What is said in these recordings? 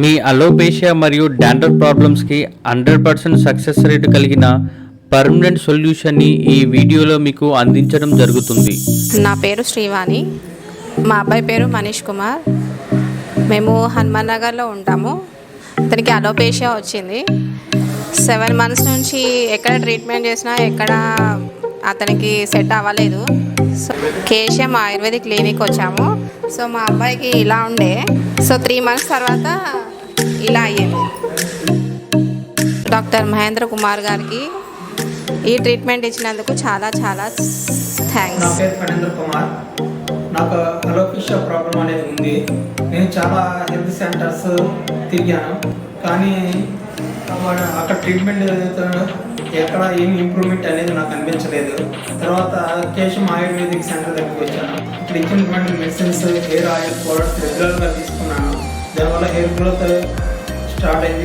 మీ alopecia మరియు dandruff ప్రాబ్లమ్స్కి 100% success rate కలిగిన permanent సొల్యూషన్ని ఈ వీడియోలో మీకు అందించడం జరుగుతుంది. నా పేరు శ్రీవాణి, మా అబ్బాయి పేరు మనీష్ కుమార్. మేము హనుమాన్ నగర్లో ఉంటాము. అతనికి అలోపేషియా వచ్చింది. 7 months నుంచి ఎక్కడ ట్రీట్మెంట్ చేసినా ఎక్కడ అతనికి సెట్ అవ్వలేదు. సో కేశం ఆయుర్వేదిక్ క్లినిక్ వచ్చాము. సో మా అబ్బాయికి ఇలా ఉండే, సో 3 months తర్వాత ఇలా అయ్యింది. డాక్టర్ మహేంద్ర కుమార్ గారికి ఈ ట్రీట్మెంట్ ఇచ్చినందుకు చాలా చాలా థ్యాంక్స్. నా పేరు మహేంద్ర కుమార్. నాకు అలోపేషియా ప్రాబ్లం అనేది ఉంది. నేను చాలా హెల్త్ సెంటర్స్ తిరిగాను, కానీ అక్కడ ట్రీట్మెంట్ ఎక్కడ ఏమి ఇంప్రూవ్మెంట్ అనేది నాకు అనిపించలేదు. తర్వాత కేశం ఆయుర్వేదిక్ సెంటర్ దగ్గరికి వచ్చాను. ఇక్కడ ఇచ్చినటువంటి మెడిసిన్స్, హెయిర్ ఆయిల్ ప్రోడక్ట్స్ రెగ్యులర్గా తీసుకున్నాను. దానివల్ల హెయిర్ గ్రోత్ స్టార్ట్ అయింది.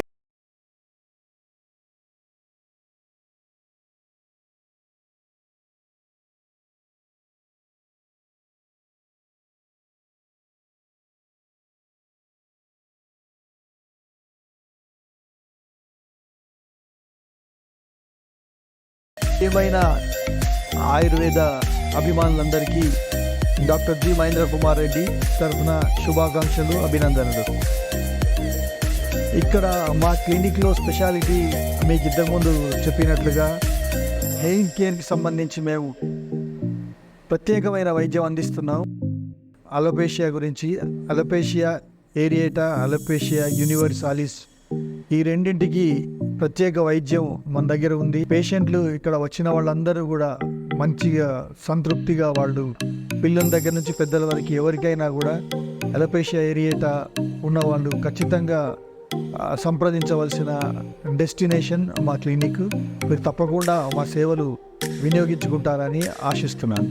ఏమైనా ఆయుర్వేద అభిమానులందరికీ డాక్టర్ జి మహేంద్ర కుమార్ రెడ్డి తరఫున శుభాకాంక్షలు, అభినందనలు. ఇక్కడ మా క్లినిక్లో స్పెషాలిటీ మీకు ఇంతకుముందు చెప్పినట్లుగా హెయిర్ కేర్కి సంబంధించి మేము ప్రత్యేకమైన వైద్యం అందిస్తున్నాం. అలోపేషియా గురించి అలోపేషియా ఏరియేటా, అలోపేషియా యూనివర్సాలిస్, ఈ రెండింటికి ప్రత్యేక వైద్యం మన దగ్గర ఉంది. పేషెంట్లు ఇక్కడ వచ్చిన వాళ్ళందరూ కూడా మంచిగా సంతృప్తిగా, వాళ్ళు పిల్లల దగ్గర నుంచి పెద్దల వరకు ఎవరికైనా కూడా అలోపేషియా ఏరియేటా ఉన్నవాళ్ళు ఖచ్చితంగా సంప్రదించవలసిన డెస్టినేషన్ మా క్లినిక్. మీరు తప్పకుండా మా సేవలు వినియోగించుకుంటారని ఆశిస్తున్నాను.